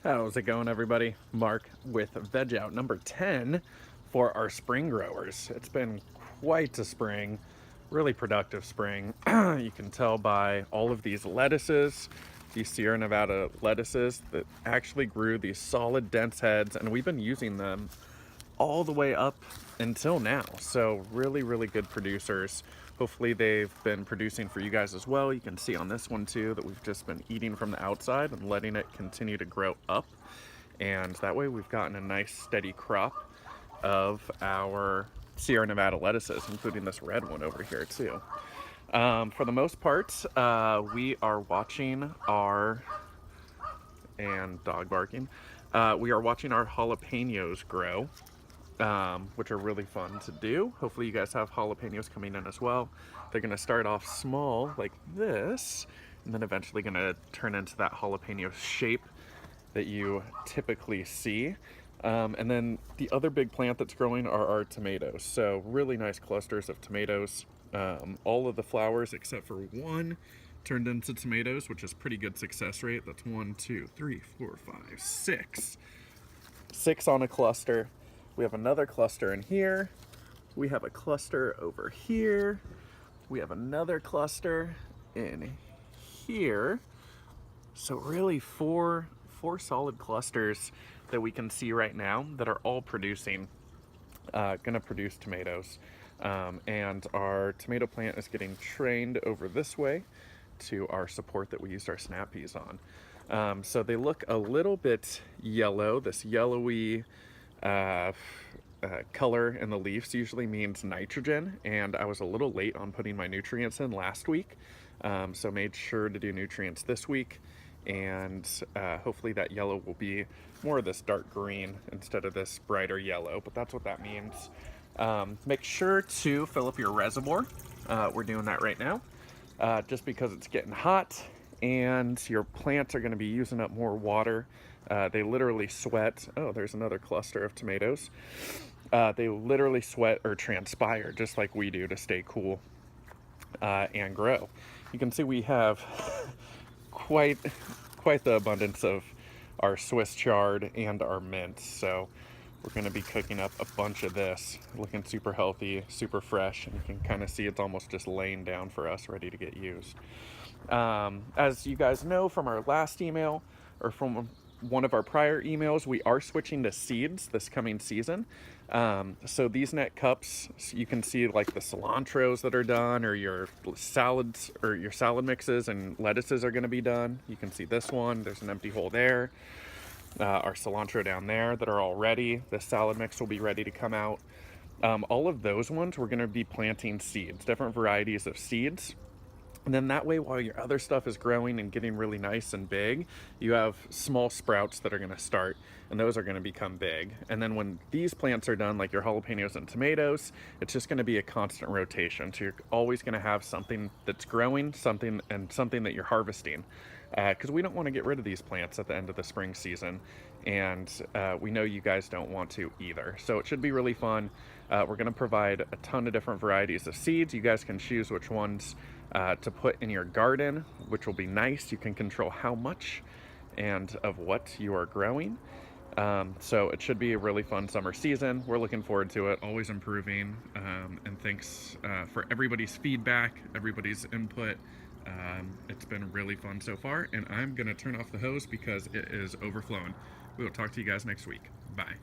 How's it going, everybody? Mark with Veg Out number 10 for our spring growers. It's been quite a spring, really productive spring. You can tell by all of these lettuces, these Sierra Nevada lettuces that actually grew these solid dense heads, and we've been using them all the way up until now. So really, really good producers. Hopefully they've been producing for you guys as well. You can see on this one too that we've just been eating from the outside and letting it continue to grow up. And that way we've gotten a nice steady crop of our Sierra Nevada lettuces, including this red one over here too. For the most part, we are watching our, and dog barking, we are watching our jalapenos grow. Which are really fun to do. Hopefully you guys have jalapenos coming in as well. They're gonna start off small like this, and then eventually gonna turn into that jalapeno shape that you typically see. And then the other big plant that's growing are our tomatoes. So really nice clusters of tomatoes. All of the flowers except for one turned into tomatoes, which is pretty good success rate. That's 1, 2, 3, 4, 5, 6. 6 on a cluster. We have another cluster in here. We have a cluster over here. We have another cluster in here. So really four solid clusters that we can see right now that are all producing, gonna produce tomatoes. And our tomato plant is getting trained over this way to our support that we used our snap peas on. So they look a little bit yellow, this yellowy color in the leaves usually means nitrogen, and I was a little late on putting my nutrients in last week, so made sure to do nutrients this week, and hopefully that yellow will be more of this dark green instead of this brighter yellow, but that's what that means. Make sure to fill up your reservoir. We're doing that right now, just because it's getting hot and your plants are going to be using up more water. They literally sweat. Oh, there's another cluster of tomatoes. They literally sweat or transpire just like we do to stay cool and grow. You can see we have quite the abundance of our Swiss chard and our mint. So we're going to be cooking up a bunch of this, looking super healthy, super fresh, and you can kind of see it's almost just laying down for us, ready to get used. As you guys know from our last email, or from one of our prior emails, we are switching to seeds this coming season. So these net cups, you can see like the cilantros that are done, or your salads, or your salad mixes and lettuces are going to be done. You can see this one, there's an empty hole there. Our cilantro down there that are all ready. The salad mix will be ready to come out. All of those ones, we're going to be planting seeds, different varieties of seeds. And then that way, while your other stuff is growing and getting really nice and big, you have small sprouts that are going to start, and those are going to become big. And then when these plants are done, like your jalapenos and tomatoes, it's just going to be a constant rotation. So you're always going to have something that's growing, something that you're harvesting. Because we don't want to get rid of these plants at the end of the spring season, and we know you guys don't want to either. So it should be really fun. We're going to provide a ton of different varieties of seeds. You guys can choose which ones to put in your garden, which will be nice. You can control how much and of what you are growing. So it should be a really fun summer season. We're looking forward to it, always improving. And thanks for everybody's feedback, everybody's input. It's been really fun so far, and I'm gonna turn off the hose because it is overflowing. We will talk to you guys next week. Bye.